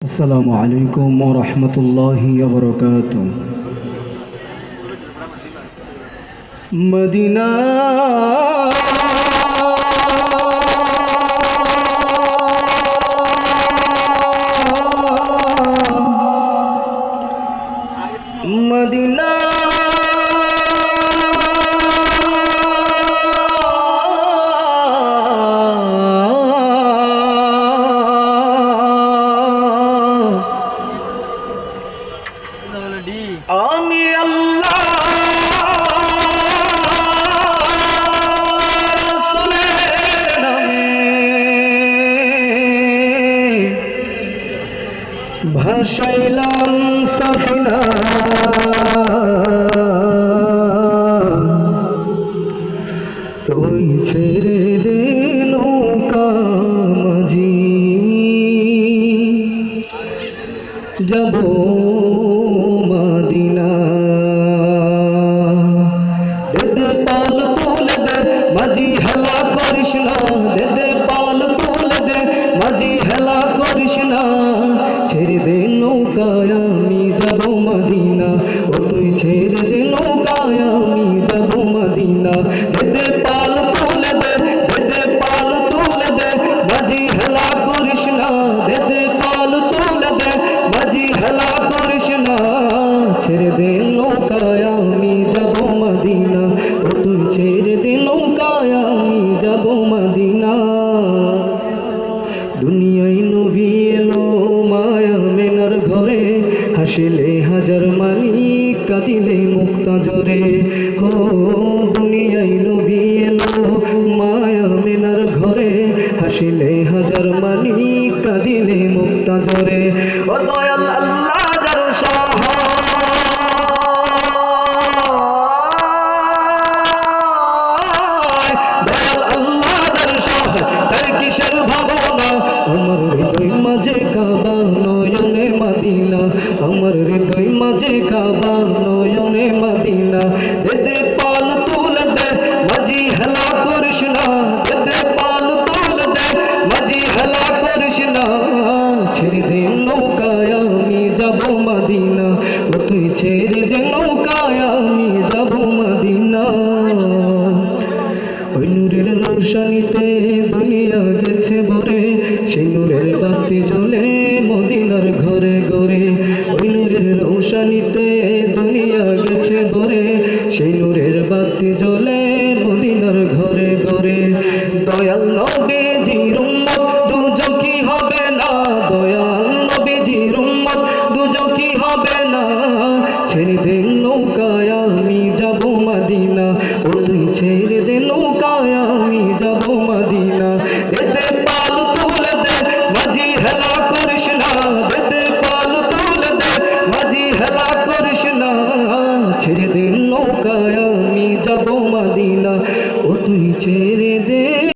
আসসালামু আলাইকুম ওয়া রাহমাতুল্লাহি ওয়া বারাকাতুহু। মদিনা মদিনা আমি আল্লাহ রাসূলের নামে ভাসাইলাম সাফিনা, তুই ছেড়ে দে নৌকা মাঝি, যাব মদিনা। দে দে পাল তুলে দে মাঝি, হেলা করিস না। দে দে পাল তুলে দে মাঝি, হেলা করিস না। ছেড়ে দে নৌকায় আমি যাব মদিনা, ও তুই ছেড়ে দে নৌকায় আমি যাব মদিনা। দে দে পাল তুলে দে, দে দে পাল তুলে দে মাঝি, হেলা করিস না। দে দে পাল তুলে দে মাঝি, হেলা করিস না। ছেড়ে দে নৌকায় আমি যাব মদিনা, ও তুই ছেড়ে দে নৌকায় আমি যাব মদিনা। দুনিয়ায় নবী এলো মায়া মেনার ঘরে, হাসিলে হাজার মানি কাঁদিলে মুক্তা জরে। ও দুনিয়ায় নবী এলো মায়া মেনার ঘরে, হাসিলে হাজার মানি কাঁদিলে মুক্তা জরে। ও দয়াল আল্লাহ যার সহায়, দয়াল আল্লাহ যার সহায়, তার কিসের ভাবনা। আমার হৃদয় মাঝে কাবা নয়নে মদিনা, আমার হৃদয় মাঝে কাবা নয়নে মদিনা। দে দে পাল তুলে দে মাঝি, হেলা করিস না। দে দে পাল তুলে দে মাঝি, হেলা করিস না। ছেড়ে দে নৌকায় আমি যাব মদিনা, ও তুই ছেড়ে দে নৌকায় আমি যাব মদিনা। ওই নূরের রোশনীতে দুনিয়া গেছে ভরে, সেই নূরের বাতি জ্বলে মদিনার ঘরে ঘরে। ওই নূরের রোশনীতে দুনিয়া গেছে ভরে, সেই নূরের বাতি জ্বলে মদিনার ঘরে ঘরে। দয়াল নবীজির উম্মত দুজকি হবে না, দয়াল নবীজির উম্মত দুজকি হবে না। ছেড়ে দে নৌকায় আমি যাব মদিনা, ও তুই ছেড়ে দে নৌকায় আমি যাব মদিনা। দে দে পাল তুলে দে মাঝি, হেলা করিস না। দে দে পাল তুলে দে মাঝি, হেলা করিস না। ছেড়ে দে